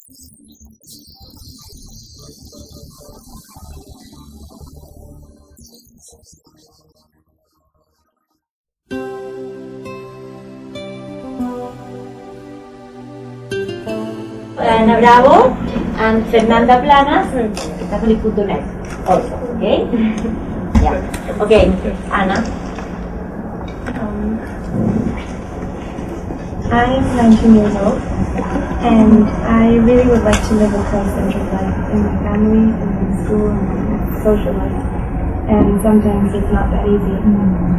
Ana Bravo and Fernanda Planas, Catholic.net also, okay? Yeah. Okay, Anna. I'm 19 years old, and I really would like to live a Christ-centered life in my family, in my school, and my social life. And sometimes it's not that easy.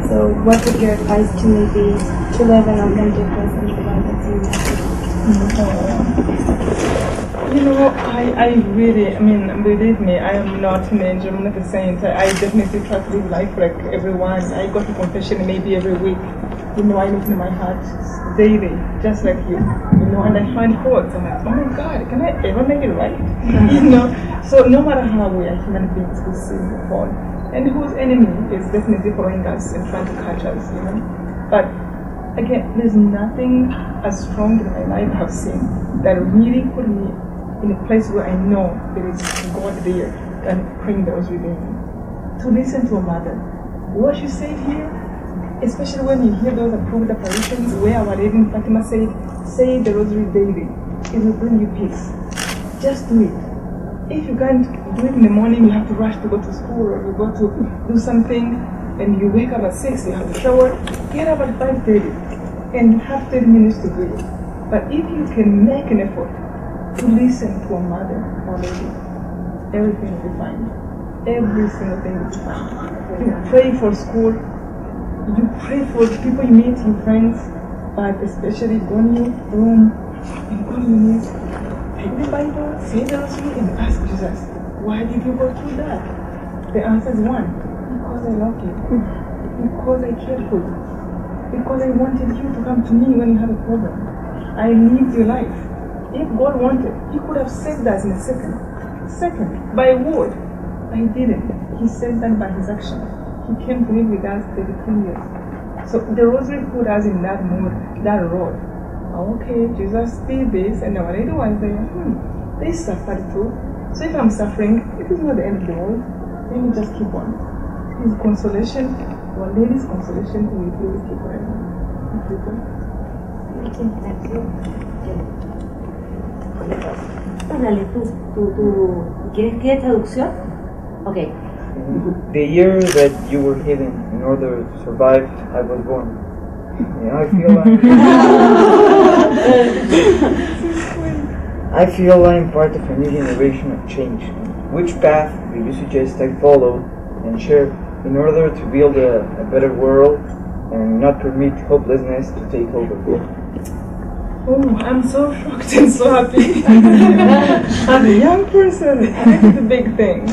So what would your advice to me be to live an authentic Christ-centered life as you You know, I really, believe me, I am not an angel, I'm not a saint. I definitely try to live life like everyone. I go to confession maybe every week. You know, I look in my heart daily, just like you. You know, and I find faults. I'm like, oh my God, can I ever make it right? You know, so no matter how we are human beings, we sin and fall. And whose enemy is definitely following us and trying to catch us, you know. But again, there's nothing as strong in my life I've seen that really put me in a place where I know there is God there and praying the rosary daily. To listen to a mother, what she said here, especially when you hear those approved apparitions where Our Lady in Fatima said, say the rosary daily, it will bring you peace. Just do it. If you can't do it in the morning, you have to rush to go to school or you go to do something and you wake up at 6, you have to shower, get up at 5:30 and you have 30 minutes to do it. But if you can make an effort to listen to a mother already, everything will be fine. Every single thing will be fine. You pray for school, you pray for the people you meet, your friends, but especially go in your room and go on your knees, take the Bible, say the rosary, and ask Jesus, why did you go through that? The answer is one, because I love you, because I cared for you, because I wanted you to come to me when you had a problem. I lived your life. If God wanted, He could have saved us in a second, by a word. But He didn't. He saved us by His action. He came to live with us 33 years. So the rosary put us in that mood, that role. Okay, Jesus did this, and Our Lady was there. They suffered too. So if I'm suffering, it is not the end of the world. Let me just keep on. His consolation, Our Lady's consolation, will be with you forever. Thank you. Dale, tú, ¿quieres traducción? Okay. The year that you were hidden in order to survive, I was born. And I feel I'm part of a new generation of change. Which path do you suggest I follow and share in order to build a better world and not permit hopelessness to take over? Oh, I'm so shocked and so happy. As a young person, this is a big thing.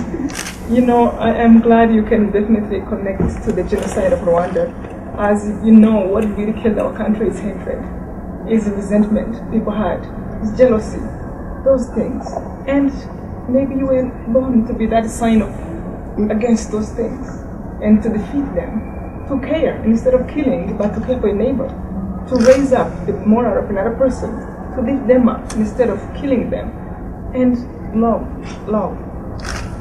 You know, I am glad you can definitely connect to the genocide of Rwanda. As you know, what really killed our country is hatred, is resentment people had, is jealousy, those things. And maybe you were born to be that sign of against those things and to defeat them, to care instead of killing, but to care for your neighbor, to raise up the moral of another person, to lift them up instead of killing them. And love.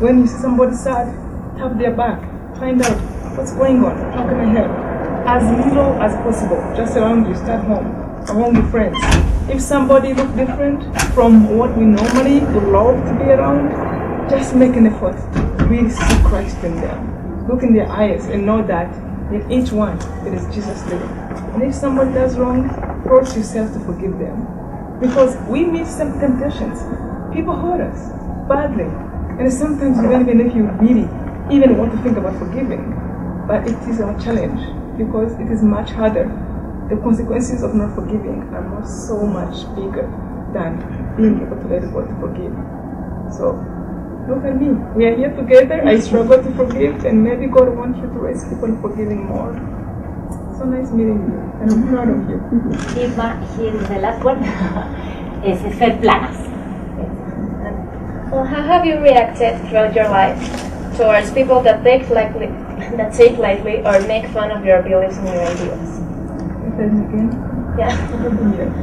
When you see somebody sad, tap their back, find out what's going on, how can I help? As little as possible, just around you, start home, among your friends. If somebody looks different from what we normally would love to be around, just make an effort to really see Christ in them. Look in their eyes and know that in each one there is Jesus living. And if somebody does wrong, force yourself to forgive them. Because we meet some temptations. People hurt us badly. And sometimes we don't even know if you really even want to think about forgiving. But it is our challenge because it is much harder. The consequences of not forgiving are not so much bigger than being able to let God to forgive. So look at me. We are here together. I struggle to forgive, and maybe God wants you to raise people in forgiving more. So nice meeting you, and I'm proud of you. The last one is Fer Planas. Well, how have you reacted throughout your life towards people that take lightly or make fun of your beliefs and your ideas? Again? Yeah.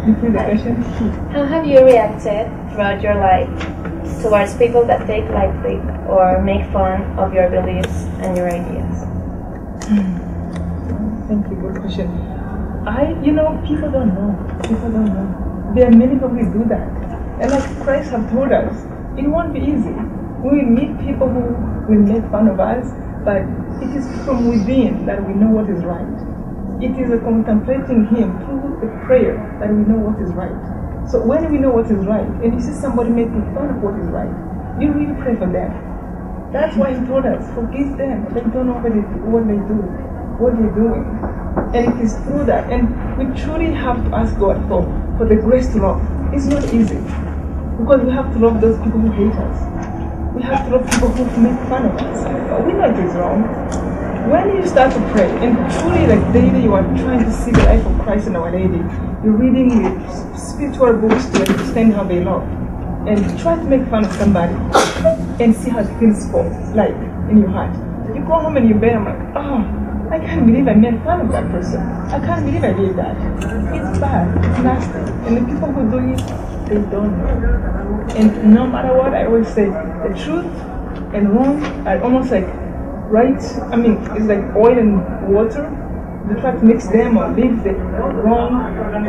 Repeat the question. How have you reacted throughout your life towards people that take lightly or make fun of your beliefs and your ideas? Thank you, good question. People don't know. People don't know. There are many people who do that. And like Christ have told us, it won't be easy. We will meet people who will make fun of us, but it is from within that we know what is right. It is a contemplating Him through the prayer that we know what is right. So when we know what is right, and you see somebody making fun of what is right, you really pray for them. That's why He told us, forgive them. They don't know what they do, what they're doing. And it is through that. And we truly have to ask God for the grace to love. It's not easy. Because we have to love those people who hate us. We have to love people who make fun of us. But we know it is wrong. When you start to pray, and truly like daily you are trying to see the life of Christ and Our Lady, you're reading the spiritual books to understand how they love. And try to make fun of somebody and see how it feels like in your heart. You go home and you bed, I'm like, oh, I can't believe I made fun of that person. I can't believe I did that. It's bad, it's nasty. And the people who do it, they don't know. And no matter what, I always say, the truth and wrong are almost like it's like oil and water. You try to mix them or leave the wrong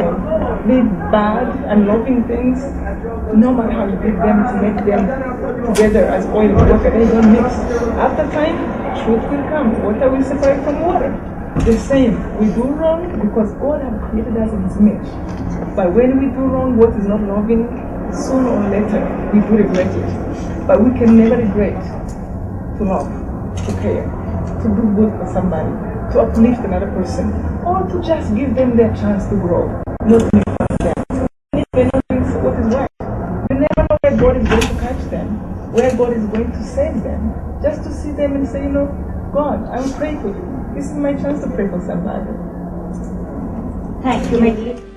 or leave bad and loving things. No matter how you give them to make them together as oil and water, they don't mix. After time, truth will come. Water will separate from water. The same, we do wrong because God has created us in His image. But when we do wrong, what is not loving, sooner or later, we do regret it. But we can never regret to love, to care, to do good for somebody, to uplift another person, or to just give them their chance to grow, not to make fun of them. If they're not doing what is right, you never know where God is going to catch them, where God is going to save them. Just to see them and say, God, I will pray for you. This is my chance to pray for somebody. Thank you, Maggie.